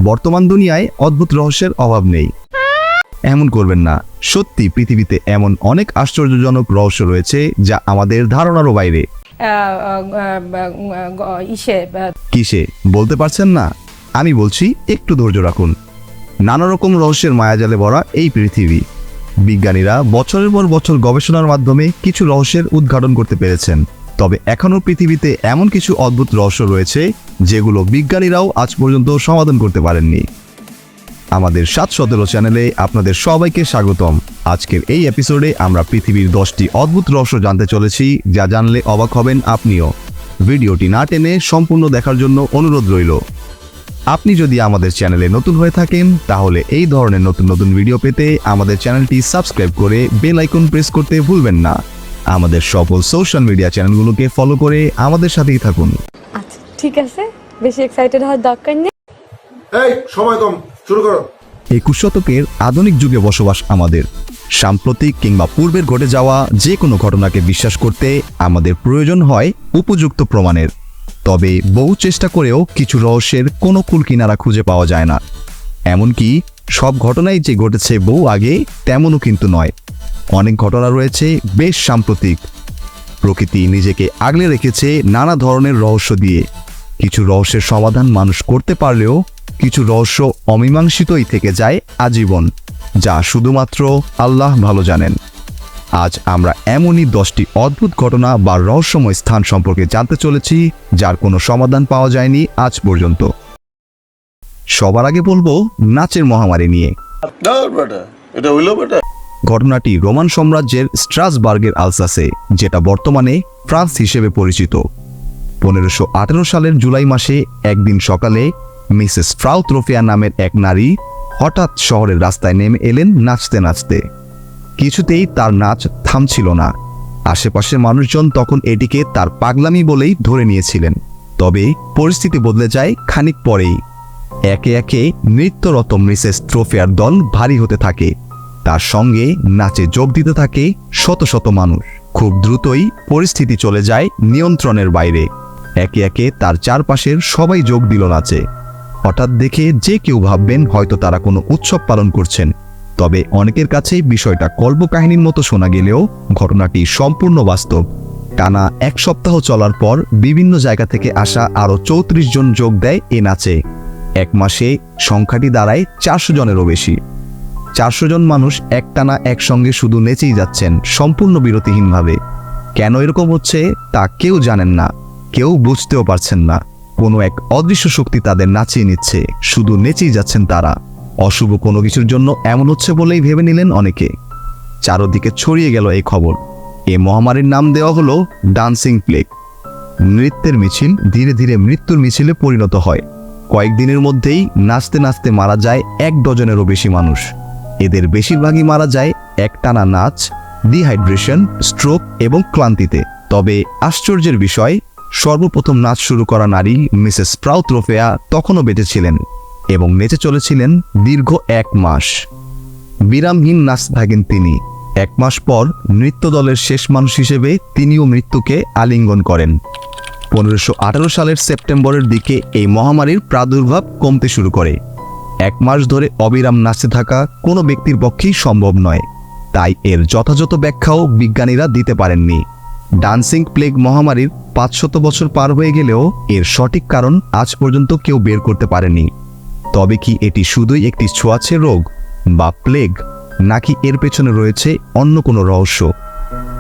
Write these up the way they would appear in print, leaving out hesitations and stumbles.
বর্তমান দুনিয়ায় অদ্ভুত রহস্যের অভাব নেই। এমন করবেন না, সত্যি পৃথিবীতে এমন অনেক আশ্চর্যজনক রহস্য রয়েছে যা আমাদের ধারণারও বাইরে। কিসে বলতে পারছেন না? আমি বলছি, একটু ধৈর্য রাখুন। নানা রকম রহস্যের মায়াজালে ভরা এই পৃথিবী। বিজ্ঞানীরা বছরের পর বছর গবেষণার মাধ্যমে কিছু রহস্যের উদ্ঘাটন করতে পেরেছেন, তবে এখনও পৃথিবীতে এমন কিছু অদ্ভুত রহস্য রয়েছে যেগুলো বিজ্ঞানীরাও আজ পর্যন্ত সমাধান করতে পারেননি। আমাদের 717 চ্যানেলে আপনাদের সবাইকে স্বাগতম। আজকের এই এপিসোডে আমরা পৃথিবীর 10টি অদ্ভুত রহস্য জানতে চলেছি, যা জানলে অবাক হবেন আপনিও। ভিডিওটি না টেনে সম্পূর্ণ দেখার জন্য অনুরোধ রইল। আপনি যদি আমাদের চ্যানেলে নতুন হয়ে থাকেন, তাহলে এই ধরনের নতুন নতুন ভিডিও পেতে আমাদের চ্যানেলটি সাবস্ক্রাইব করে বেল আইকন প্রেস করতে ভুলবেন না। আমাদের সকল সোশ্যাল মিডিয়া চ্যানেলগুলোকে ফলো করে আমাদের সাথেই থাকুন। আচ্ছা ঠিক আছে, বেশি এক্সাইটেড হওয়ার দরকার নেই। এই সময় কম, শুরু করো। 21 শতকের আধুনিক যুগে বসবাস আমাদের। সাম্প্রতিক কিংবা পূর্বের ঘটে যাওয়া যে কোনো ঘটনাকে বিশ্বাস করতে আমাদের প্রয়োজন হয় উপযুক্ত প্রমাণের। তবে বহু চেষ্টা করেও কিছু রহস্যের কোনো কুলকিনারা খুঁজে পাওয়া যায় না। এমনকি সব ঘটনাই যে ঘটেছে বহু আগে তেমনও কিন্তু নয়। অনেক ঘটনা রয়েছে বেশ সাম্প্রতিক। প্রকৃতি নিজেকে আগলে রেখেছে নানা ধরনের রহস্য দিয়ে। কিছু রহস্যের সমাধান মানুষ করতে পারলেও কিছু রহস্য অমীমাংসিতই থেকে যায় আজীবন, যা শুধুমাত্র আল্লাহ ভালো জানেন। আজ আমরা এমনই 10টি অদ্ভুত ঘটনা বা রহস্যময় স্থান সম্পর্কে জানতে চলেছি, যার কোনো সমাধান পাওয়া যায়নি আজ পর্যন্ত। সবার আগে বলবো নাচের মহামারী নিয়ে। ঘটনাটি রোমান সাম্রাজ্যের স্ট্রাসবার্গের আলসাসে, যেটা বর্তমানে ফ্রান্স হিসেবে পরিচিত। 1518 সালের জুলাই মাসে একদিন সকালে মিসেস ফ্রাউ ত্রোফিয়া নামের এক নারী হঠাৎ শহরের রাস্তায় নেমে এলেন নাচতে নাচতে। কিছুতেই তার নাচ থামছিল না। আশেপাশের মানুষজন তখন এটিকে তার পাগলামি বলেই ধরে নিয়েছিলেন। তবে পরিস্থিতি বদলে যায় খানিক পরেই। একে একে নৃত্যরত মিসেস ত্রোফিয়ার দল ভারী হতে থাকে। তার সঙ্গে নাচে যোগ দিতে থাকে শত শত মানুষ। খুব দ্রুতই পরিস্থিতি চলে যায় নিয়ন্ত্রণের বাইরে। একে একে তার চারপাশের সবাই যোগ দিল নাচে। হঠাৎ দেখে যে কেউ ভাববেন হয়তো তারা কোনো উৎসব পালন করছেন। তবে অনেকের কাছে বিষয়টা কল্পকাহিনীর মতো শোনা গেলেও ঘটনাটি সম্পূর্ণ বাস্তব। টানা এক সপ্তাহ চলার পর বিভিন্ন জায়গা থেকে আসা আরও 34 জন যোগ দেয় এ নাচে। এক মাসে সংখ্যাটি দাঁড়ায় 400 জনেরও বেশি। 400 জন মানুষ একটানা একসঙ্গে শুধু নেচেই যাচ্ছেন, সম্পূর্ণ বিরতিহীনভাবে। কেন এরকম হচ্ছে তা কেউ জানেন না, কেউ বুঝতেও পারছেন না। কোনো এক অদৃশ্য শক্তি তাদের নাচিয়ে নিচ্ছে, শুধু নেচেই যাচ্ছেন তারা। অশুভ কোনো কিছুর জন্য এমন হচ্ছে বলেই ভেবে নিলেন অনেকে। চারদিকে ছড়িয়ে গেল এই খবর। এ মহামারীর নাম দেওয়া হলো ডান্সিং প্লেগ। নৃত্যের মিছিল ধীরে ধীরে মৃত্যুর মিছিলে পরিণত হয়। কয়েকদিনের মধ্যেই নাচতে নাচতে মারা যায় 1 ডজনেরও বেশি মানুষ। এদের বেশিরভাগই মারা যায় একটানা নাচ, ডিহাইড্রেশন, স্ট্রোক এবং ক্লান্তিতে। তবে আশ্চর্যের বিষয়, সর্বপ্রথম নাচ শুরু করা নারী মিসেস ফ্রাউ ত্রোফিয়া তখনও বেঁচে ছিলেন এবং নেচে চলেছিলেন দীর্ঘ 1 মাস। বিরামহীন নাচতে থাকেন তিনি। 1 মাস পর নৃত্য দলের শেষ মানুষ হিসেবে তিনিও মৃত্যুকে আলিঙ্গন করেন। 1518 সালের সেপ্টেম্বরের দিকে এই মহামারীর প্রাদুর্ভাব কমতে শুরু করে। 1 মাস ধরে অবিরাম নাচতে থাকা কোনো ব্যক্তির পক্ষেই সম্ভব নয়, তাই এর যথাযথ ব্যাখ্যাও বিজ্ঞানীরা দিতে পারেননি। ডান্সিং প্লেগ মহামারীর 500 বছর পার হয়ে গেলেও এর সঠিক কারণ আজ পর্যন্ত কেউ বের করতে পারেনি। তবে কি এটি শুধুই একটি ছোঁয়াচে রোগ বা প্লেগ, নাকি এর পেছনে রয়েছে অন্য কোনো রহস্য?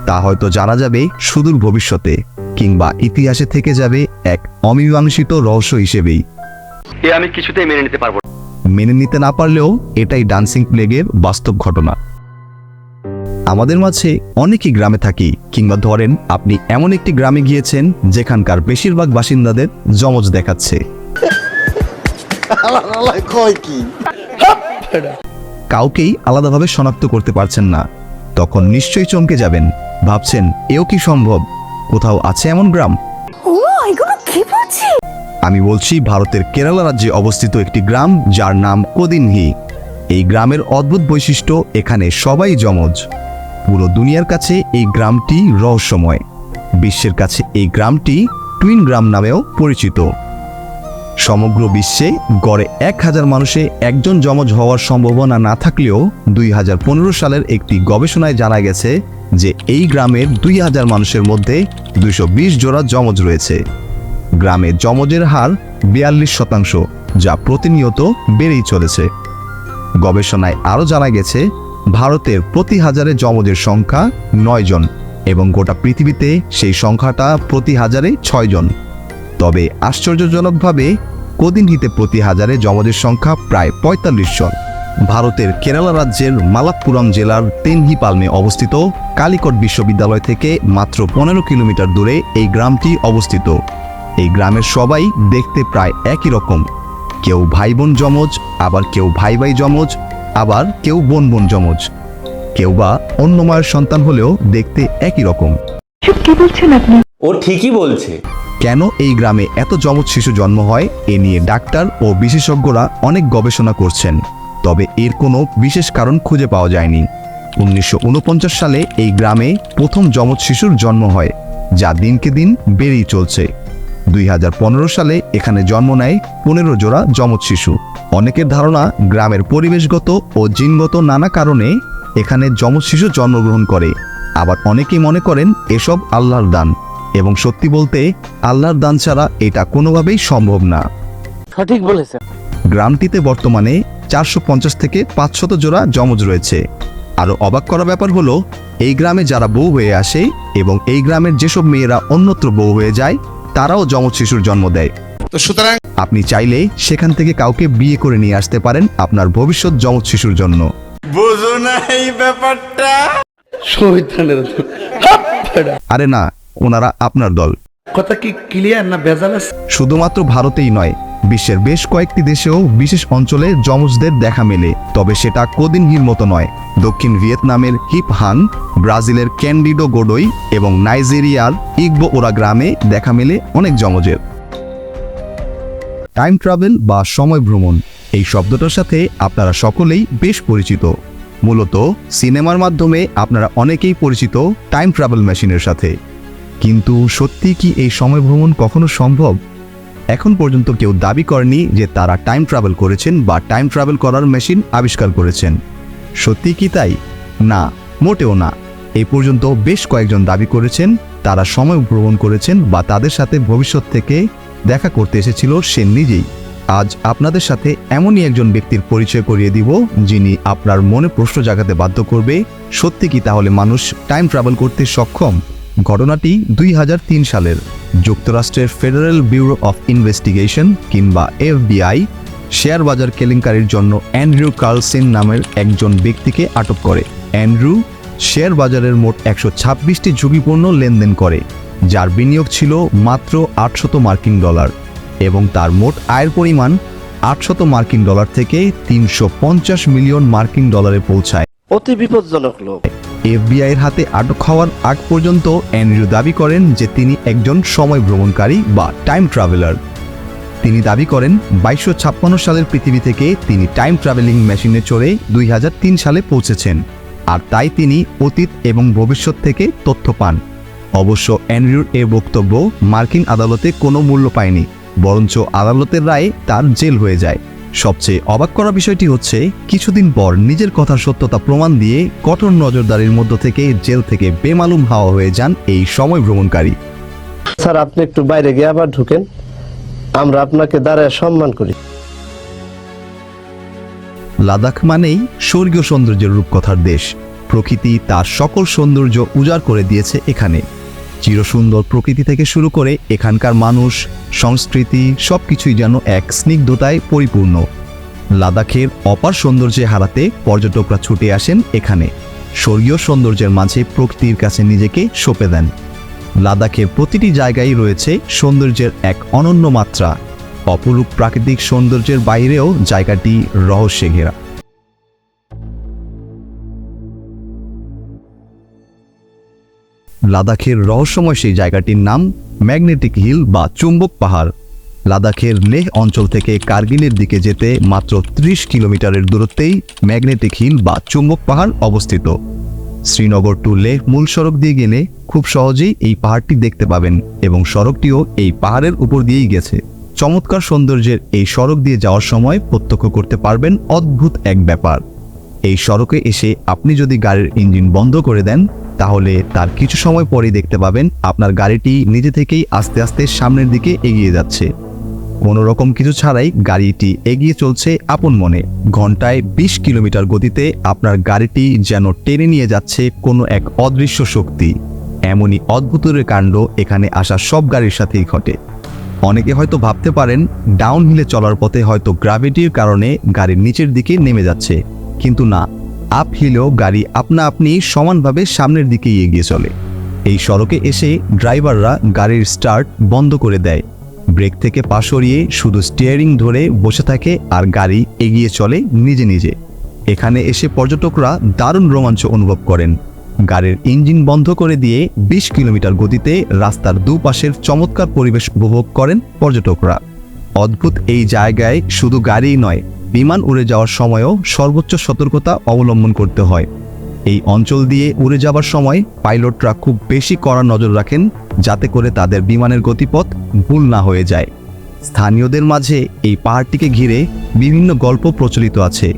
তা হয়তো জানা যাবে সুদূর ভবিষ্যতে, কিংবা ইতিহাসে থেকে যাবে এক অমীমাংসিত রহস্য হিসেবেই। আমি কিছুতেই মেনে নিতে পারবো না। মেনে নিতে না পারলেও এটাই ডান্সিং প্লেগের বাস্তব ঘটনা। আমাদের মাঝে অনেকেই গ্রামে থাকি, কিংবা ধরেন আপনি এমন একটি গ্রামে গিয়েছেন যেখানকার বেশিরভাগ বাসিন্দাদের যমজ দেখাচ্ছে। কাউকেই আলাদাভাবে শনাক্ত করতে পারছেন না। তখন নিশ্চয়ই চমকে যাবেন, ভাবছেন এও কি সম্ভব? কোথাও আছে এমন গ্রাম? আমি বলছি ভারতের কেরালা রাজ্যে অবস্থিত একটি গ্রাম, যার নাম কোদিনহি। এই গ্রামের অদ্ভুত বৈশিষ্ট্য, এখানে সবাই যমজ। পুরো দুনিয়ার কাছে এই গ্রামটি রহস্যময়। বিশ্বের কাছে এই গ্রামটি টুইন গ্রাম নামেও পরিচিত। সমগ্র বিশ্বে গড়ে 1000 মানুষে একজন যমজ হওয়ার সম্ভাবনা না থাকলেও 2015 সালের একটি গবেষণায় জানা গেছে যে এই গ্রামের 2000 মানুষের মধ্যে 220 জোড়া যমজ রয়েছে। গ্রামে যমজের হার 42%, যা প্রতিনিয়ত বেড়েই চলেছে। গবেষণায় আরও জানা গেছে ভারতের প্রতি হাজারে যমজের সংখ্যা 9 জন এবং গোটা পৃথিবীতে সেই সংখ্যাটা প্রতি হাজারে 6 জন। তবে আশ্চর্যজনকভাবে কোদিনহিতে প্রতি হাজারে যমজের সংখ্যা প্রায় 45 জন। ভারতের কেরালা রাজ্যের মালাপ্পুরম জেলার তেনহিপালমে অবস্থিত কালিকট বিশ্ববিদ্যালয় থেকে মাত্র 15 কিলোমিটার দূরে এই গ্রামটি অবস্থিত। এই গ্রামের সবাই দেখতে প্রায় একই রকম। কেউ ভাই বোন যমজ, আবার কেউ ভাই ভাই যমজ, আবার কেউ বোন বোন যমজ, কেউ বা অন্য মায়ের সন্তান হলেও দেখতে একই রকম। ও ঠিকই বলছে। কেন এই গ্রামে এত যমজ শিশু জন্ম হয় এ নিয়ে ডাক্তার ও বিশেষজ্ঞরা অনেক গবেষণা করছেন, তবে এর কোনো বিশেষ কারণ খুঁজে পাওয়া যায়নি। 1949 সালে এই গ্রামে প্রথম যমজ শিশুর জন্ম হয়, যা দিনকে দিন বেড়েই চলছে। 2015 সালে এখানে জন্ম নেয় 15 জোড়া যমজ শিশু। অনেকের ধারণা গ্রামের পরিবেশগত ও জিনগত নানা কারণে এখানে যমজ শিশু জন্মগ্রহণ করে। আবার অনেকেই মনে করেন এসব আল্লাহর দান, এবং সত্যি বলতে আল্লাহর দান ছাড়া এটা কোনোভাবেই সম্ভব না। সঠিক বলেছে। গ্রামটিতে বর্তমানে 450 থেকে 500 জোড়া যমজ রয়েছে। আরও অবাক করা ব্যাপার হলো এই গ্রামে যারা বউ হয়ে আসে এবং এই গ্রামের যেসব মেয়েরা অন্যত্র বউ হয়ে যায় তারাও যমজ শিশুর জন্ম দেয়। তো সুতরাং আপনি চাইলে সেখান থেকে কাউকে বিয়ে করে নিয়ে আসতে পারেন আপনার ভবিষ্যৎ যমজ শিশুর জন্য। বুঝো না এই ব্যাপারটা। আরে না, ওনারা আপনার দল। কথা কি ক্লিয়ার না ভেজাল আছে? শুধুমাত্র ভারতেই নয়, বিশ্বের বেশ কয়েকটি দেশেও বিশেষ অঞ্চলে যমজদের দেখা মেলে, তবে সেটা কোদিনহির মতো নয়। দক্ষিণ ভিয়েতনামের হিপ হাং, ব্রাজিলের ক্যান্ডিডো গোডোই এবং নাইজেরিয়ার ইগবো ওরা গ্রামে দেখা মেলে অনেক যমজের। টাইম ট্রাভেল বা সময় ভ্রমণ, এই শব্দটার সাথে আপনারা সকলেই বেশ পরিচিত। মূলত সিনেমার মাধ্যমে আপনারা অনেকেই পরিচিত টাইম ট্রাভেল মেশিনের সাথে। কিন্তু সত্যি কি এই সময় ভ্রমণ কখনো সম্ভব? এখন পর্যন্ত কেউ দাবি করেনি যে তারা টাইম ট্রাভেল করেছেন বা টাইম ট্রাভেল করার মেশিন আবিষ্কার করেছেন। সত্যি কি তাই? না, মোটেও না। এই পর্যন্ত বেশ কয়েকজন দাবি করেছেন তারা সময় ভ্রমণ করেছেন বা তাদের সাথে ভবিষ্যৎ থেকে দেখা করতে এসেছিল সে নিজেই। আজ আপনাদের সাথে এমনই একজন ব্যক্তির পরিচয় করিয়ে দিব যিনি আপনার মনে প্রশ্ন জাগাতে বাধ্য করবে, সত্যি কি তাহলে মানুষ টাইম ট্রাভেল করতে সক্ষম? ঘটনাটি 2003 সালের। যুক্তরাষ্ট্রের ফেডারেল ব্যুরো অফ ইনভেস্টিগেশন কিংবা FBI শেয়ার বাজার কেলেঙ্কারির জন্য অ্যান্ড্রু কার্লসেন নামের একজন ব্যক্তিকে আটক করে। অ্যান্ড্রু শেয়ার বাজারের মোট 126টি ঝুঁকিপূর্ণ লেনদেন করে, যার বিনিয়োগ ছিল মাত্র $800 এবং তার মোট আয়ের পরিমাণ $800 থেকে $350 মিলিয়ন পৌঁছায়। অতি বিপজ্জনক লোক। FBI এর হাতে আটক হওয়ার আগ পর্যন্ত অ্যান্ড্রু দাবি করেন যে তিনি একজন সময় ভ্রমণকারী বা টাইম ট্রাভেলার। তিনি দাবি করেন 2256 সালের পৃথিবী থেকে তিনি টাইম ট্রাভেলিং মেশিনে চড়ে 2003 সালে পৌঁছেছেন, আর তাই তিনি অতীত এবং ভবিষ্যৎ থেকে তথ্য পান। অবশ্য অ্যান্ড্রুর এ বক্তব্য মার্কিন আদালতে কোনো মূল্য পায়নি, বরঞ্চ আদালতের রায়ে তার জেল হয়ে যায়। সবচেয়ে অবাক করা বিষয়টি হচ্ছে কিছুদিন পর নিজের কথার সত্যতা প্রমাণ দিয়ে কঠোর নজরদারির মধ্য থেকে জেল থেকে বেমালুম হাওয়া হয়ে যান এই সময় ভ্রমণকারী। স্যার, আপনি একটু বাইরে গিয়ে আবার ঢুকেন, আমরা আপনাকে দাঁড়ায় সম্মান করি। লাদাখ মানেই স্বর্গীয় সৌন্দর্যের রূপকথার দেশ। প্রকৃতি তার সকল সৌন্দর্য উজাড় করে দিয়েছে এখানে। চিরসুন্দর প্রকৃতি থেকে শুরু করে এখানকার মানুষ, সংস্কৃতি সবকিছুই যেন এক স্নিগ্ধতায় পরিপূর্ণ। লাদাখের অপার সৌন্দর্যে হারাতে পর্যটকরা ছুটে আসেন এখানে। স্বর্গীয় সৌন্দর্যের মাঝে প্রকৃতির কাছে নিজেকে সঁপে দেন। লাদাখের প্রতিটি জায়গায় রয়েছে সৌন্দর্যের এক অনন্য মাত্রা। অপরূপ প্রাকৃতিক সৌন্দর্যের বাইরেও জায়গাটি রহস্যে ঘেরা। লাদাখের রহস্যময় সেই জায়গাটির নাম ম্যাগনেটিক হিল বা চুম্বক পাহাড়। লাদাখের লেহ অঞ্চল থেকে কার্গিলের দিকে যেতে মাত্র 30 কিলোমিটারের দূরত্বেই ম্যাগনেটিক হিল বা চুম্বক পাহাড় অবস্থিত। শ্রীনগর টু লেহ মূল সড়ক দিয়ে গেলে খুব সহজেই এই পাহাড়টি দেখতে পাবেন এবং সড়কটিও এই পাহাড়ের উপর দিয়েই গেছে। চমৎকার সৌন্দর্যের এই সড়ক দিয়ে যাওয়ার সময় প্রত্যক্ষ করতে পারবেন অদ্ভুত এক ব্যাপার। এই সড়কে এসে আপনি যদি গাড়ির ইঞ্জিন বন্ধ করে দেন, তাহলে তার কিছু সময় পরেই দেখতে পাবেন আপনার গাড়িটি নিজে থেকেই আস্তে আস্তে সামনের দিকে এগিয়ে যাচ্ছে। কোনো রকম কিছু ছাড়াই গাড়িটি এগিয়ে চলছে আপন মনে। ঘন্টায় 20 কিলোমিটার গতিতে আপনার গাড়িটি যেন টেনে নিয়ে যাচ্ছে কোনো এক অদৃশ্য শক্তি। এমনই অদ্ভুতের কাণ্ড এখানে আসা সব গাড়ির সাথেই ঘটে। অনেকে হয়তো ভাবতে পারেন ডাউন হিলে চলার পথে হয়তো গ্র্যাভিটির কারণে গাড়ির নিচের দিকে নেমে যাচ্ছে, কিন্তু না, আপ হিলেও গাড়ি আপনা আপনি সমানভাবে সামনের দিকেই এগিয়ে চলে। এই সড়কে এসে ড্রাইভাররা গাড়ির স্টার্ট বন্ধ করে দেয়, ব্রেক থেকে পা সরিয়ে শুধু স্টিয়ারিং ধরে বসে থাকে আর গাড়ি এগিয়ে চলে নিজে নিজে। এখানে এসে পর্যটকরা দারুণ রোমাঞ্চ অনুভব করেন। গাড়ির ইঞ্জিন বন্ধ করে দিয়ে 20 কিলোমিটার গতিতে রাস্তার দুপাশের চমৎকার পরিবেশ উপভোগ করেন পর্যটকরা। অদ্ভুত এই জায়গায় শুধু গাড়িই নয়, বিমান উড়ে যাওয়ার সময়ও সর্বোচ্চ সতর্কতা অবলম্বন করতে হয়। এই অঞ্চল দিয়ে উড়ে যাবার সময় পাইলটরা খুব বেশি কড়া নজর রাখেন, যাতে করে তাদের বিমানের গতিপথ ভুল না হয়ে যায়। স্থানীয়দের মাঝে এই পাহাড়টিকে ঘিরে বিভিন্ন গল্প প্রচলিত আছে।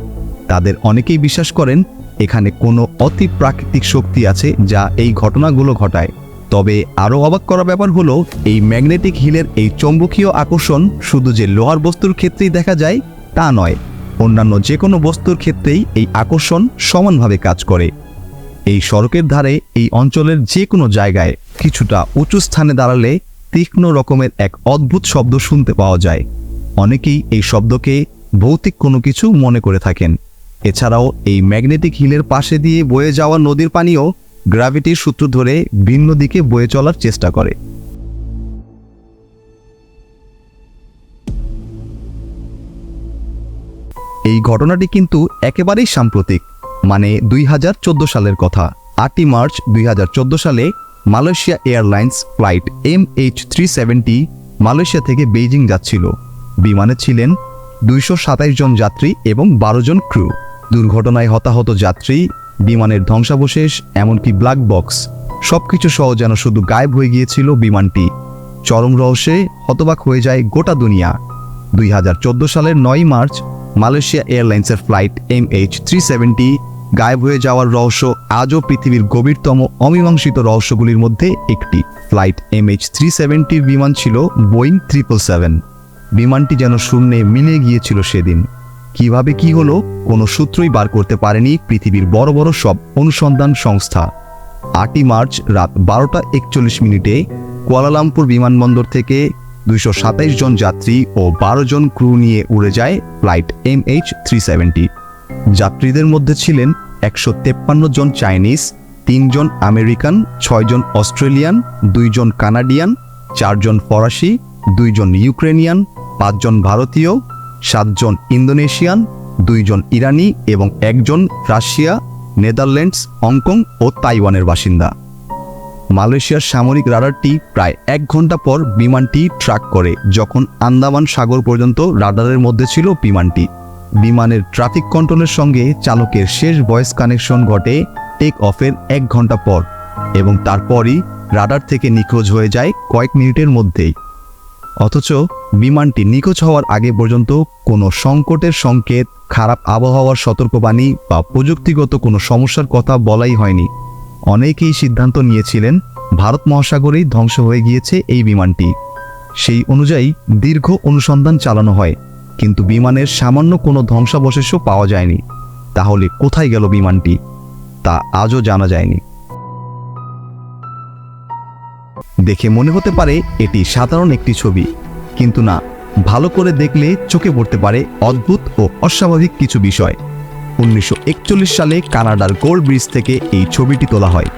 তাদের অনেকেই বিশ্বাস করেন এখানে কোনো অতি প্রাকৃতিক শক্তি আছে যা এই ঘটনাগুলো ঘটায়। তবে আরও অবাক করা ব্যাপার হলো, এই ম্যাগনেটিক হিলের এই চৌম্বকীয় আকর্ষণ শুধু যে লোহার বস্তুর ক্ষেত্রেই দেখা যায় তা নয়, অন্যান্য যে কোনো বস্তুর ক্ষেত্রেই এই আকর্ষণ সমানভাবে কাজ করে। এই সড়কের ধারে এই অঞ্চলের যে কোনো জায়গায় কিছুটা উঁচু স্থানে দাঁড়ালে তীক্ষ্ণ রকমের এক অদ্ভুত শব্দ শুনতে পাওয়া যায়। অনেকেই এই শব্দকে ভৌতিক কোনো কিছু মনে করে থাকেন। এছাড়াও এই ম্যাগনেটিক হিলের পাশে দিয়ে বয়ে যাওয়া নদীর পানিও গ্র্যাভিটির সূত্র ধরে ভিন্ন দিকে বয়ে চলার চেষ্টা করে। এই ঘটনাটি কিন্তু একেবারেই সাম্প্রতিক, মানে 2014 সালের কথা। 8 মার্চ 2014 সালে Malaysia airlines flight MH370 Malaysia থেকে বেইজিং যাচ্ছিল। বিমানে ছিলেন 227 জন যাত্রী এবং 12 জন ক্রু। দুর্ঘটনায় হতাহত যাত্রী, বিমানের ধ্বংসাবশেষ, এমনকি ব্ল্যাক বক্স সবকিছু সহ যেন শুধু গায়েব হয়ে গিয়েছিল বিমানটি। চরম রহস্যে হতবাক হয়ে যায় গোটা দুনিয়া। 2014 সালের 9 মার্চ মালয়েশিয়া এয়ারলাইন্সের ফ্লাইট MH370 গায়েব হয়ে যাওয়ার রহস্য আজও পৃথিবীর গভীরতম অমীমাংসিত রহস্যগুলির মধ্যে একটি। ফ্লাইট MH370 বিমান ছিল বোয়িং 777। বিমানটি যেন শূন্যে মিলে গিয়েছিল সেদিন। কিভাবে কি হলো কোনো সূত্রই বার করতে পারেনি পৃথিবীর বড় বড় সব অনুসন্ধান সংস্থা। 8 মার্চ রাত 12টা 41 কুয়ালালামপুর বিমানবন্দর থেকে 227 জন যাত্রী ও 12 জন ক্রু নিয়ে উড়ে যায় ফ্লাইট MH370। যাত্রীদের মধ্যে ছিলেন 153 জন চাইনিজ, 3 জন আমেরিকান, 6 জন অস্ট্রেলিয়ান, 2 জন কানাডিয়ান, 4 জন ফরাসি, 2 জন ইউক্রেনিয়ান, 5 জন ভারতীয়, 7 জন ইন্দোনেশিয়ান, 2 জন ইরানি এবং 1 জন রাশিয়া, নেদারল্যান্ডস, হংকং ও তাইওয়ানের বাসিন্দা। মালয়েশিয়ার সামরিক রাডারটি প্রায় 1 ঘন্টা পর বিমানটি ট্র্যাক করে, যখন আন্দামান সাগর পর্যন্ত রাডারের মধ্যে ছিল বিমানটি। বিমানের ট্রাফিক কন্ট্রোলের সঙ্গে চালকের শেষ ভয়েস কানেকশন ঘটে টেক অফের 1 ঘন্টা পর, এবং তারপরই রাডার থেকে নিখোঁজ হয়ে যায় কয়েক মিনিটের মধ্যেই। অথচ বিমানটি নিখোঁজ হওয়ার আগে পর্যন্ত কোনো সংকটের সংকেত, খারাপ আবহাওয়ার সতর্কবাণী বা প্রযুক্তিগত কোনো সমস্যার কথা বলাই হয়নি। অনেকেই সিদ্ধান্ত নিয়েছিলেন ভারত মহাসাগরেই ধ্বংস হয়ে গিয়েছে এই বিমানটি। সেই অনুযায়ী দীর্ঘ অনুসন্ধান চালানো হয়, কিন্তু বিমানের সামান্য কোনো ধ্বংসাবশেষও পাওয়া যায়নি। তাহলে কোথায় গেল বিমানটি, তা আজও জানা যায়নি। দেখে মনে হতে পারে এটি সাধারণ একটি ছবি, কিন্তু না, ভালো করে দেখলে চোখে পড়তে পারে অদ্ভুত ও অস্বাভাবিক কিছু বিষয়। 1941 সালে কানাডার গোল্ড ব্রিজ থেকে এই ছবিটি তোলা হয়।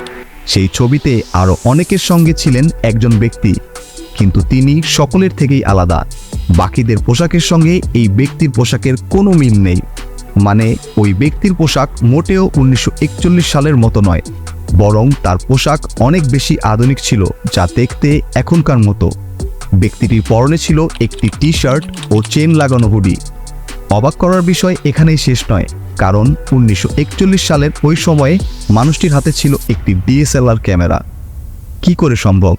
সেই ছবিতে আরও অনেকের সঙ্গে ছিলেন একজন ব্যক্তি, কিন্তু তিনি সকলের থেকেই আলাদা। বাকিদের পোশাকের সঙ্গে এই ব্যক্তির পোশাকের কোনো মিল নেই। মানে ওই ব্যক্তির পোশাক মোটেও 1941 সালের মতো নয়, বরং তার পোশাক অনেক বেশি আধুনিক ছিল, যা দেখতে এখনকার মতো। ব্যক্তিটির পরনে ছিল একটি টি-শার্ট ও চেন লাগানো হুডি। অবাক করার বিষয় এখানেই শেষ নয়, কারণ 1941 সালের ওই সময়ে মানুষটির হাতে ছিল একটি DSLR ক্যামেরা। কি করে সম্ভব?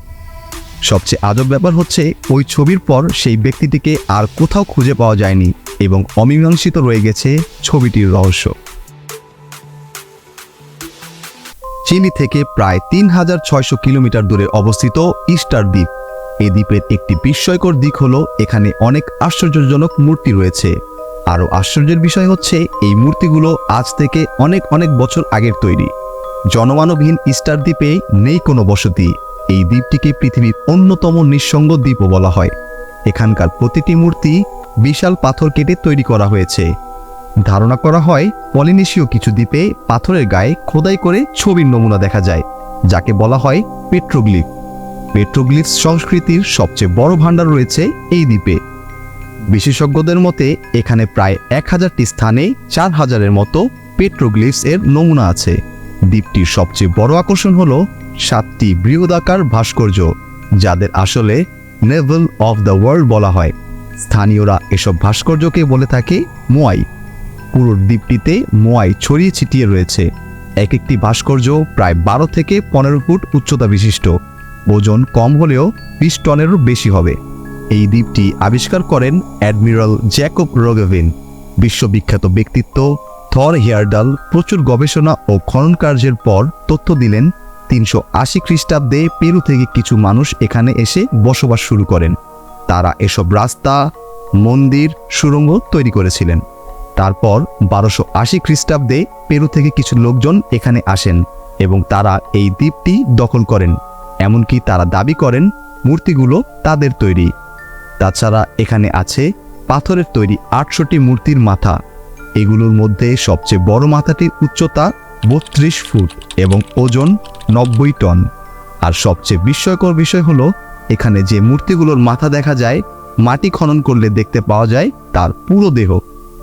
সবচেয়ে আজব ব্যাপার হচ্ছে ওই ছবির পর সেই ব্যক্তিটিকে আর কোথাও খুঁজে পাওয়া যায়নি এবং অমীমাংসিত রয়ে গেছে ছবিটির রহস্য। চিলি থেকে প্রায় ৩৬০০ কিলোমিটার দূরে অবস্থিত ইস্টার দ্বীপ। এই দ্বীপের একটি বিস্ময়কর দিক হলো এখানে অনেক আশ্চর্যজনক মূর্তি রয়েছে। আরও আশ্চর্যের বিষয় হচ্ছে এই মূর্তিগুলো আজ থেকে অনেক অনেক বছর আগের তৈরি। জনমানবহীন ইস্টার দ্বীপে নেই কোনো বসতি। এই দ্বীপটিকে পৃথিবীর অন্যতম নিঃসঙ্গ দ্বীপও বলা হয়। এখানকার প্রতিটি মূর্তি বিশাল পাথর কেটে তৈরি করা হয়েছে। ধারণা করা হয় পলিনেশীয় কিছু দ্বীপে পাথরের গায়ে খোদাই করে ছবির নমুনা দেখা যায়, যাকে বলা হয় পেট্রোগ্লিফ। পেট্রোগ্লিফ সংস্কৃতির সবচেয়ে বড় ভাণ্ডার রয়েছে এই দ্বীপে। বিশেষজ্ঞদের মতে এখানে প্রায় 1000টি স্থানে 4000-এর মতো পেট্রোগ্লিফস এর নমুনা আছে। দ্বীপটির সবচেয়ে বড় আকর্ষণ হলো 7টি বৃহদাকার ভাস্কর্য, যাদের আসলে নেভেল অফ দ্য ওয়ার্ল্ড বলা হয়। স্থানীয়রা এসব ভাস্কর্যকে বলে থাকে মোয়াই। পুরো দ্বীপটিতে মোয়াই ছড়িয়ে ছিটিয়ে রয়েছে। এক একটি ভাস্কর্য প্রায় 12 থেকে 15 ফুট উচ্চতা বিশিষ্ট। ওজন কম হলেও 20 টনেরও বেশি হবে। এই দ্বীপটি আবিষ্কার করেন অ্যাডমিরাল জ্যাকব রোগেভিন। বিশ্ববিখ্যাত ব্যক্তিত্ব থর হেয়ারডাল প্রচুর গবেষণা ও খনন কার্যের পর তথ্য দিলেন 380 খ্রিস্টাব্দে পেরু থেকে কিছু মানুষ এখানে এসে বসবাস শুরু করেন। তারা এসব রাস্তা, মন্দির, সুড়ঙ্গ তৈরি করেছিলেন। তারপর 1280 খ্রিস্টাব্দে পেরু থেকে কিছু লোকজন এখানে আসেন এবং তারা এই দ্বীপটি দখল করেন। এমনকি তারা দাবি করেন মূর্তিগুলো তাদের তৈরি। তাছাড়া এখানে আছে পাথরের তৈরি 800টি মূর্তির মাথা। এগুলোর মধ্যে সবচেয়ে বড় মাথাটির উচ্চতা 32 ফুট এবং ওজন 90 টন। আর সবচেয়ে বিস্ময়কর বিষয় হলো এখানে যে মূর্তিগুলোর মাথা দেখা যায়, মাটি খনন করলে দেখতে পাওয়া যায় তার পুরো দেহ।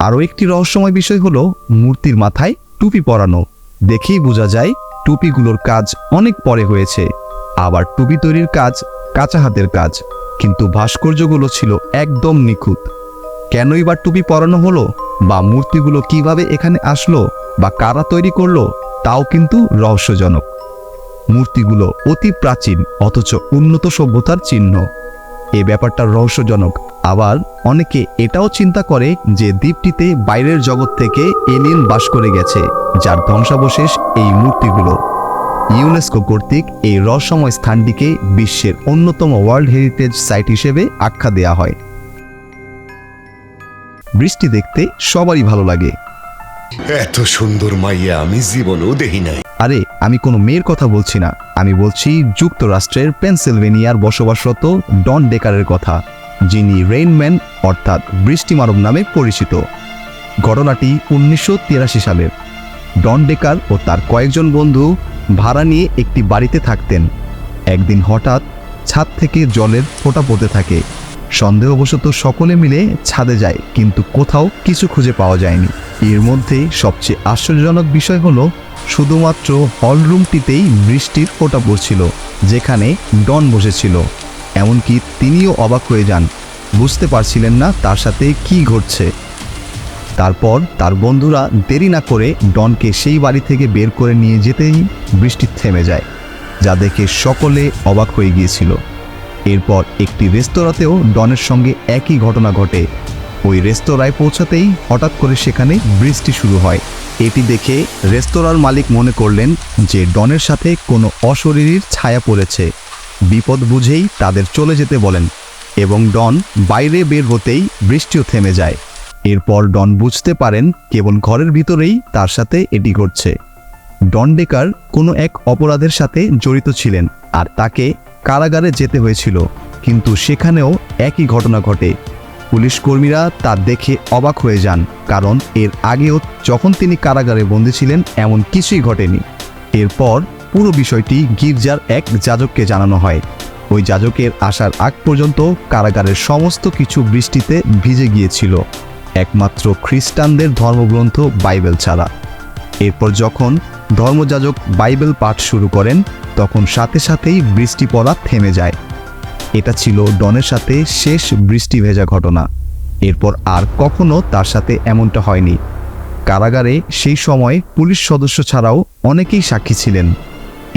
আরও একটি রহস্যময় বিষয় হলো মূর্তির মাথায় টুপি পরানো। দেখেই বোঝা যায় টুপিগুলোর কাজ অনেক পরে হয়েছে। আবার টুপি তৈরির কাজ কাঁচা হাতের কাজ, কিন্তু ভাস্কর্যগুলো ছিল একদম নিখুঁত। কেনই বা টুপি পরানো হলো, বা মূর্তিগুলো কিভাবে এখানে আসলো, বা কারা তৈরি করলো, তাও কিন্তু রহস্যজনক। মূর্তিগুলো অতি প্রাচীন অথচ উন্নত সভ্যতার চিহ্ন। এই ব্যাপারটা রহস্যজনক। আবার অনেকে এটাও চিন্তা করে যে দ্বীপটিতে বাইরের জগৎ থেকে এলিয়েন বাস করে গেছে, যার ধ্বংসাবশেষ এই মূর্তিগুলো। ইউনেস্কো কর্তৃক এই রহস্যময় স্থানটিকে বিশ্বের অন্যতম ওয়ার্ল্ড হেরিটেজ সাইট হিসেবে আখ্যা দেয়া হয়। বৃষ্টি দেখতে সবারই ভালো লাগে। এত সুন্দর মাইয়া আমি জীবনেও দেখি নাই। আরে আমি কোনো মেয়ের কথা বলছি না, আমি বলছি যুক্তরাষ্ট্রের পেনসিলভেনিয়ার বসবাসরত ডন ডেকারের কথা, যিনি রেইনম্যান অর্থাৎ বৃষ্টি মানব নামে পরিচিত। ঘটনাটি 1983 সালের। ডন ডেকার ও তার কয়েকজন বন্ধু ভাড়া নিয়ে একটি বাড়িতে থাকতেন। একদিন হঠাৎ ছাদ থেকে জলের ফোঁটা পড়তে থাকে। সন্দেহবশত সকলে মিলে ছাদে যায়, কিন্তু কোথাও কিছু খুঁজে পাওয়া যায়নি। এর মধ্যে সবচেয়ে আশ্চর্যজনক বিষয় হলো শুধুমাত্র হল রুমটিতেই বৃষ্টির ফোঁটা পড়ছিল, যেখানে ডন বসেছিল। এমনকি তিনিও অবাক হয়ে যান, বুঝতে পারছিলেন না তার সাথে কি ঘটছে। তারপর তার বন্ধুরা দেরি না করে ডনকে সেই বাড়ি থেকে বের করে নিয়ে যেতেই বৃষ্টি থেমে যায়, যা দেখে সকলে অবাক হয়ে গিয়েছিল। এরপর একটি রেস্তোরাঁতেও ডনের সঙ্গে একই ঘটনা ঘটে। ওই রেস্তোরাঁয় পৌঁছাতেই হঠাৎ করে সেখানে বৃষ্টি শুরু হয়। এটি দেখে রেস্তোরাঁর মালিক মনে করলেন যে ডনের সাথে কোনো অশরীরীর ছায়া পড়েছে। বিপদ বুঝেই তাদের চলে যেতে বলেন এবং ডন বাইরে বের হতেই বৃষ্টিও থেমে যায়। এরপর ডন বুঝতে পারেন কেবল ঘরের ভিতরেই তার সাথে এটি ঘটছে। ডন ডেকার কোনো এক অপরাধের সাথে জড়িত ছিলেন আর তাকে কারাগারে যেতে হয়েছিল, কিন্তু সেখানেও একই ঘটনা ঘটে। পুলিশ কর্মীরা তা দেখে অবাক হয়ে যান, কারণ এর আগেও যখন তিনি কারাগারে বন্দী ছিলেন এমন কিছুই ঘটেনি। এরপর পুরো বিষয়টি গির্জার এক যাজককে জানানো হয়। ওই যাজকের আসার আগ পর্যন্ত কারাগারের সমস্ত কিছু বৃষ্টিতে ভিজে গিয়েছিল, একমাত্র খ্রিস্টানদের ধর্মগ্রন্থ বাইবেল ছাড়া। এরপর যখন ধর্মযাজক বাইবেল পাঠ শুরু করেন তখন সাথে সাথেই বৃষ্টি পড়া থেমে যায়। এটা ছিল ডনের সাথে শেষ বৃষ্টি ভেজা ঘটনা। এরপর আর কখনো তার সাথে এমনটা হয়নি। কারাগারে সেই সময় পুলিশ সদস্য ছাড়াও অনেকেই সাক্ষী ছিলেন।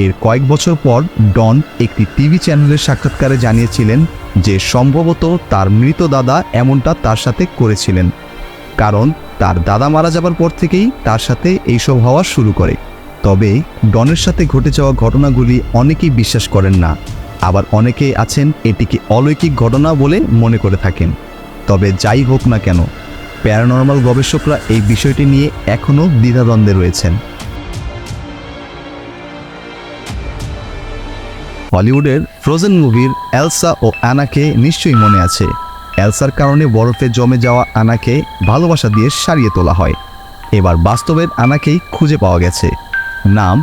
এর কয়েক বছর পর ডন একটি টিভি চ্যানেলের সাক্ষাৎকারে জানিয়েছিলেন যে সম্ভবত তার মৃত দাদা এমনটা তার সাথে করেছিলেন, কারণ তার দাদা মারা যাবার পর থেকেই তার সাথে এইসব হওয়া শুরু করে। তবে ডনের সাথে ঘটে যাওয়া ঘটনাগুলি অনেকেই বিশ্বাস করেন না, আবার অনেকেই আছেন এটিকে অলৌকিক ঘটনা বলে মনে করে থাকেন। তবে যাই হোক না কেন, প্যারানর্মাল গবেষকরা এই বিষয়টি নিয়ে এখনও দ্বিধাদ্বন্দ্বে রয়েছেন। হলিউডের ফ্রোজেন মুভির এলসা ও অ্যানাকে নিশ্চয়ই মনে আছে। এলসার কারণে বরফে জমে যাওয়া অ্যানাকে ভালোবাসা দিয়ে সারিয়ে তোলা হয়। এবার বাস্তবের অ্যানাকেই খুঁজে পাওয়া গেছে। নাম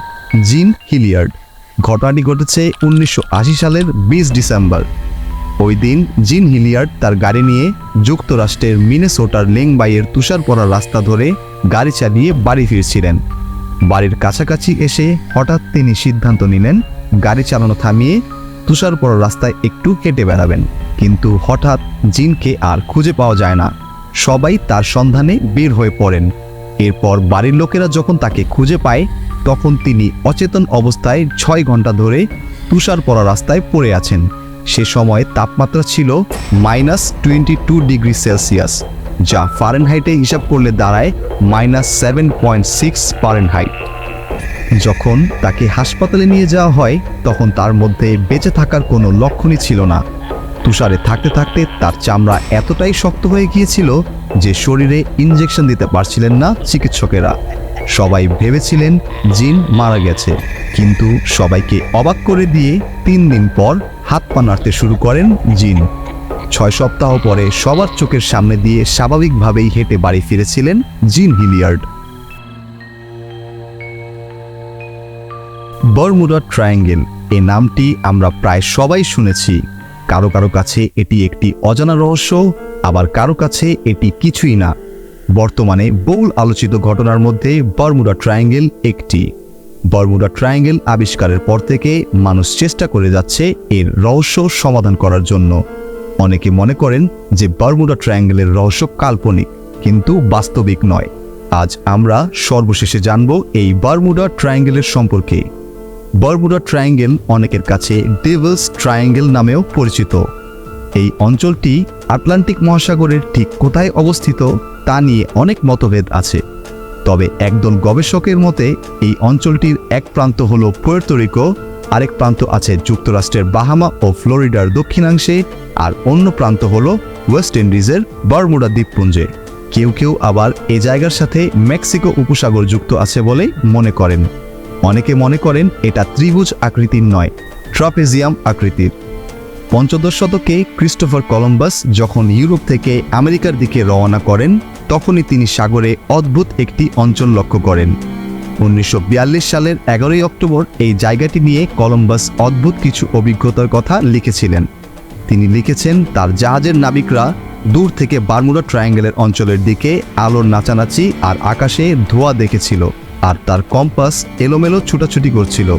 জিন হিলিয়ার্ড। ঘটনাটি ঘটেছে 1980 সালের 20 ডিসেম্বর। ওই দিন জিন হিলিয়ার্ড তার গাড়ি নিয়ে যুক্তরাষ্ট্রের মিনেসোটার লেংবাইয়ের তুষার পড়া রাস্তা ধরে গাড়ি চালিয়ে বাড়ি ফিরছিলেন। বাড়ির কাছাকাছি এসে হঠাৎ তিনি সিদ্ধান্ত নিলেন গাড়ি চালানো থামিয়ে তুষার পড়া রাস্তায় একটু হেঁটে বেড়াবেন। কিন্তু হঠাৎ জিনকে আর খুঁজে পাওয়া যায় না। সবাই তার সন্ধানে বের হয়ে পড়েন। এরপর বাড়ির লোকেরা যখন তাকে খুঁজে পায় তখন তিনি অচেতন অবস্থায় 6 ঘন্টা ধরে তুষার পড়া রাস্তায় পড়ে আছেন। সে সময় তাপমাত্রা ছিল -22 ডিগ্রি সেলসিয়াস, যা ফারেনহাইটে হিসাব করলে দাঁড়ায় -7.6 ফারেনহাইট। যখন তাকে হাসপাতালে নিয়ে যাওয়া হয় তখন তার মধ্যে বেঁচে থাকার কোনো লক্ষণই ছিল না। তুষারে থাকতে থাকতে তার চামড়া এতটাই শক্ত হয়ে গিয়েছিল যে শরীরে ইনজেকশন দিতে পারছিলেন না চিকিৎসকেরা। সবাই ভেবেছিলেন জিন মারা গেছে, কিন্তু সবাইকে অবাক করে দিয়ে 3 দিন পর হাত পা নাড়তে শুরু করেন জিন। 6 সপ্তাহ পরে সবার চোখের সামনে দিয়ে স্বাভাবিকভাবেই হেঁটে বাড়ি ফিরেছিলেন জিন হিলিয়ার্ড। বারমুডা ট্রায়াঙ্গেল এই নামটি আমরা প্রায় সবাই শুনেছি। কারো কারো কাছে এটি একটি অজানা রহস্য, আবার কারো কাছে এটি কিছুই না। বর্তমানে বহুল আলোচিত ঘটনার মধ্যে বারমুডা ট্রায়াঙ্গেল একটি। বারমুডা ট্রায়াঙ্গেল আবিষ্কারের পর থেকে মানুষ চেষ্টা করে যাচ্ছে এর রহস্য সমাধান করার জন্য। অনেকে মনে করেন যে বারমুডা ট্রায়াঙ্গেলের রহস্য কাল্পনিক, কিন্তু বাস্তবিক নয়। আজ আমরা সর্বশেষে জানব এই বারমুডা ট্রায়াঙ্গেলের সম্পর্কে। বারমুডা ট্রায়াঙ্গেল অনেকের কাছে ডেভিলস ট্রায়াঙ্গেল নামেও পরিচিত। এই অঞ্চলটি আটলান্টিক মহাসাগরের ঠিক কোথায় অবস্থিত তা নিয়ে অনেক মতভেদ আছে। তবে একদল গবেষকের মতে এই অঞ্চলটির এক প্রান্ত হলো পুয়ের্তো রিকো, আরেক প্রান্ত আছে যুক্তরাষ্ট্রের বাহামা ও ফ্লোরিডার দক্ষিণাংশে, আর অন্য প্রান্ত হলো ওয়েস্ট ইন্ডিজের বারমুডা দ্বীপপুঞ্জে। কেউ কেউ আবার এ জায়গার সাথে মেক্সিকো উপসাগর যুক্ত আছে বলে মনে করেন। অনেকে মনে করেন এটা ত্রিভুজ আকৃতির নয়, ট্রাপেজিয়াম আকৃতির। 15 শতকে ক্রিস্টোফার কলম্বাস যখন ইউরোপ থেকে আমেরিকার দিকে রওনা করেন তখনই তিনি সাগরে অদ্ভুত একটি অঞ্চল লক্ষ্য করেন। 1942 সালের 11 অক্টোবর এই জায়গাটি নিয়ে কলম্বাস অদ্ভুত কিছু অভিজ্ঞতার কথা লিখেছিলেন। তিনি লিখেছেন তার জাহাজের নাবিকরা দূর থেকে বারমুডা ট্রায়াঙ্গেলের অঞ্চলের দিকে আলোর নাচানাচি আর আকাশে ধোঁয়া দেখেছিল, আর তার কম্পাস এলোমেলো ছুটাছুটি করছিল।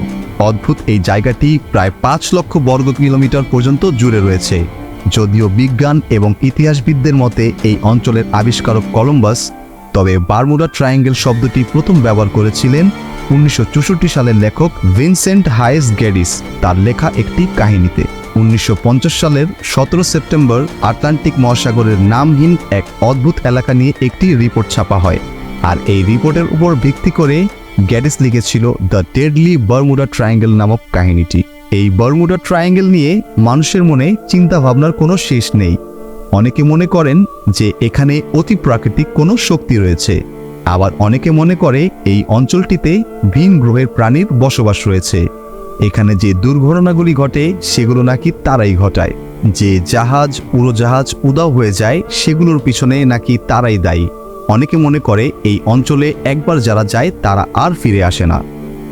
অদ্ভুত এই জায়গাটি প্রায় 5 লক্ষ বর্গ কিলোমিটার পর্যন্ত জুড়ে রয়েছে। যদিও বিজ্ঞান এবং ইতিহাসবিদদের মতে এই অঞ্চলের আবিষ্কারক কলম্বাস, তবে বারমুডা ট্রায়াঙ্গেল শব্দটি প্রথম ব্যবহার করেছিলেন 1964 সালের লেখক ভিনসেন্ট হায়েস গ্যাডিস তার লেখা একটি কাহিনীতে। 1950 সালের 17 সেপ্টেম্বর আটলান্টিক মহাসাগরের নামহীন এক অদ্ভুত এলাকা নিয়ে একটি রিপোর্ট ছাপা হয়, আর এই রিপোর্টের উপর ভিত্তি করে গ্যাডিস লিখেছিল দ্য ডেডলি বারমুডা ট্রায়াঙ্গেল নামক কাহিনীটি। এই বারমুডা ট্রায়াঙ্গেল নিয়ে মানুষের মনে চিন্তা ভাবনার কোনো শেষ নেই। অনেকে মনে করেন যে এখানে অতি প্রাকৃতিক কোনো শক্তি রয়েছে, আবার অনেকে মনে করে এই অঞ্চলটিতে ভিন গ্রহের প্রাণীর বসবাস রয়েছে। এখানে যে দুর্ঘটনাগুলি ঘটে সেগুলো নাকি তারাই ঘটায়। যে জাহাজ, উড়োজাহাজ উধাও হয়ে যায় সেগুলোর পিছনে নাকি তারাই দায়ী। অনেকে মনে করে এই অঞ্চলে একবার যারা যায় তারা আর ফিরে আসে না,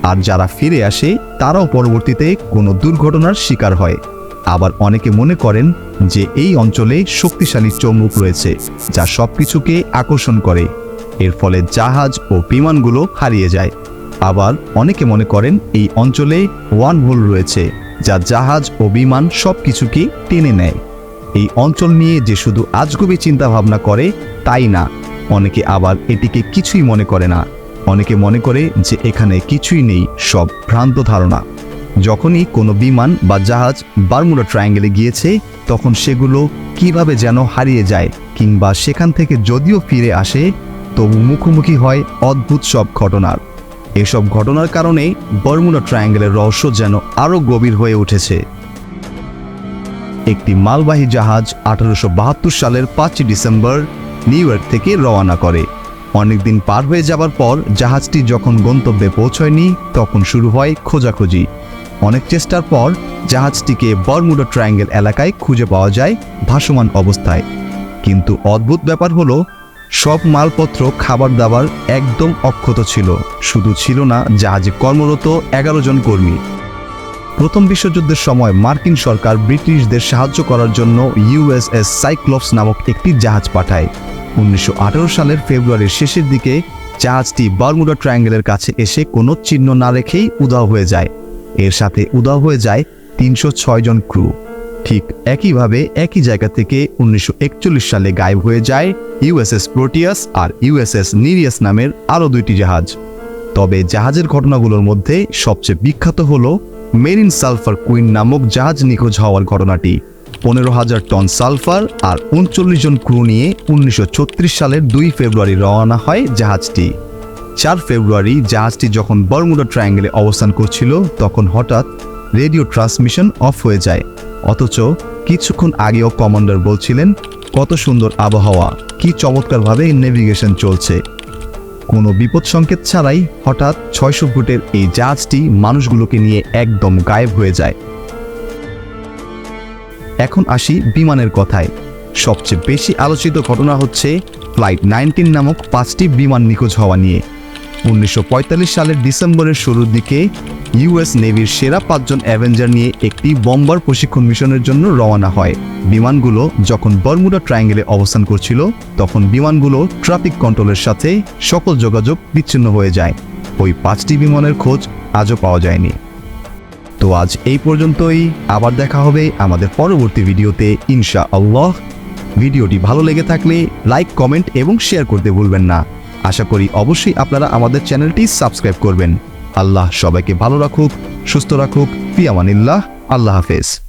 আর যারা ফিরে আসে তারাও পরবর্তীতে কোনো দুর্ঘটনার শিকার হয়। আবার অনেকে মনে করেন যে এই অঞ্চলে শক্তিশালী চৌম্বক রয়েছে যা সবকিছুকে আকর্ষণ করে, এর ফলে জাহাজ ও বিমানগুলো হারিয়ে যায়। আবার অনেকে মনে করেন এই অঞ্চলে ওয়ান হোল রয়েছে যা জাহাজ ও বিমান সবকিছুকে টেনে নেয়। এই অঞ্চল নিয়ে যে শুধু আজগুবি চিন্তা ভাবনা করে তাই না, অনেকে আবার এটিকে কিছুই মনে করে না। অনেকে মনে করে যে এখানে কিছুই নেই, সব ভ্রান্ত ধারণা। যখনই কোনো বিমান বা জাহাজ বারমুডা ট্রায়াঙ্গেলে গিয়েছে তখন সেগুলো কিভাবে যেন হারিয়ে যায়, কিংবা সেখান থেকে যদিও ফিরে আসে তবু মুখোমুখি হয় অদ্ভুত সব ঘটনার। এসব ঘটনার কারণে বারমুডা ট্রায়াঙ্গেলের রহস্য যেন আরও গভীর হয়ে উঠেছে। একটি মালবাহী জাহাজ 1872 সালের 5 ডিসেম্বর নিউ ইয়র্ক থেকে রওনা করে। অনেকদিন পার হয়ে যাবার পর জাহাজটি যখন গন্তব্যে পৌঁছয়নি তখন শুরু হয় খোঁজাখুঁজি। অনেক চেষ্টার পর জাহাজটিকে বারমুডা ট্রায়াঙ্গেল এলাকায় খুঁজে পাওয়া যায় ভাসমান অবস্থায়। কিন্তু অদ্ভুত ব্যাপার হলো সব মালপত্র খাবার দাবার একদম অক্ষত ছিল, শুধু ছিল না জাহাজে কর্মরত 11 জন কর্মী। প্রথম বিশ্বযুদ্ধের সময় মার্কিন সরকার ব্রিটিশদের সাহায্য করার জন্য ইউএসএস সাইক্লপস নামক একটি জাহাজ পাঠায়। 1918 সালের ফেব্রুয়ারির শেষের দিকে জাহাজটি বারমুডা ট্রায়াঙ্গেলের কাছে এসে কোনো চিহ্ন না রেখেই উধাও হয়ে যায়। এর সাথে উধাও হয়ে যায় 306 জন ক্রু। ঠিক একইভাবে একই জায়গা থেকে 1941 সালে গায়েব হয়ে যায় ইউএসএস প্রোটিয়াস আর ইউএসএস নিরিয়াস নামের আরও 2টি জাহাজ। তবে জাহাজের ঘটনাগুলোর মধ্যে সবচেয়ে বিখ্যাত হলো মেরিন সালফার কুইন নামক জাহাজ নিখোঁজ হওয়ার ঘটনাটি। 15,000 টন সালফার আর 39 জন ক্রু নিয়ে 1936 সালের 2 ফেব্রুয়ারি রওনা হয় জাহাজটি। 4 ফেব্রুয়ারি জাহাজটি যখন বারমুডা ট্রায়াঙ্গেলে অবস্থান করছিল তখন হঠাৎ রেডিও ট্রান্সমিশন অফ হয়ে যায়। অথচ কিছুক্ষণ আগেও কমান্ডার বলছিলেন কত সুন্দর আবহাওয়া, কি চমৎকারভাবে নেভিগেশন চলছে। কোনো বিপদ সংকেত ছাড়াই হঠাৎ 600 ফুটের এই জাহাজটি মানুষগুলোকে নিয়ে একদম গায়েব হয়ে যায়। এখন আসি বিমানের কথায়। সবচেয়ে বেশি আলোচিত ঘটনা হচ্ছে ফ্লাইট 19 নামক 5টি বিমান নিখোঁজ হওয়া নিয়ে। 1945 সালের ডিসেম্বরের শুরুর দিকে ইউএস নেভির সেরা 5 জন অ্যাভেঞ্জার নিয়ে একটি বম্বার প্রশিক্ষণ মিশনের জন্য রওনা হয়। বিমানগুলো যখন বারমুডা ট্রায়াঙ্গেলে অবস্থান করছিল তখন বিমানগুলো ট্রাফিক কন্ট্রোলের সাথে সকল যোগাযোগ বিচ্ছিন্ন হয়ে যায়। ওই 5টি বিমানের খোঁজ আজও পাওয়া যায়নি। তো আজ এই পর্যন্তই, আবার দেখা হবে আমাদের পরবর্তী ভিডিওতে ইনশাআল্লাহ। ভিডিওটি ভালো লেগে থাকলে লাইক, কমেন্ট এবং শেয়ার করতে ভুলবেন না। আশা করি অবশ্যই আপনারা আমাদের চ্যানেলটি সাবস্ক্রাইব করবেন। আল্লাহ সবাইকে ভালো রাখুক, সুস্থ রাখুক। ফি আমানিল্লাহ। আল্লাহ হাফেজ।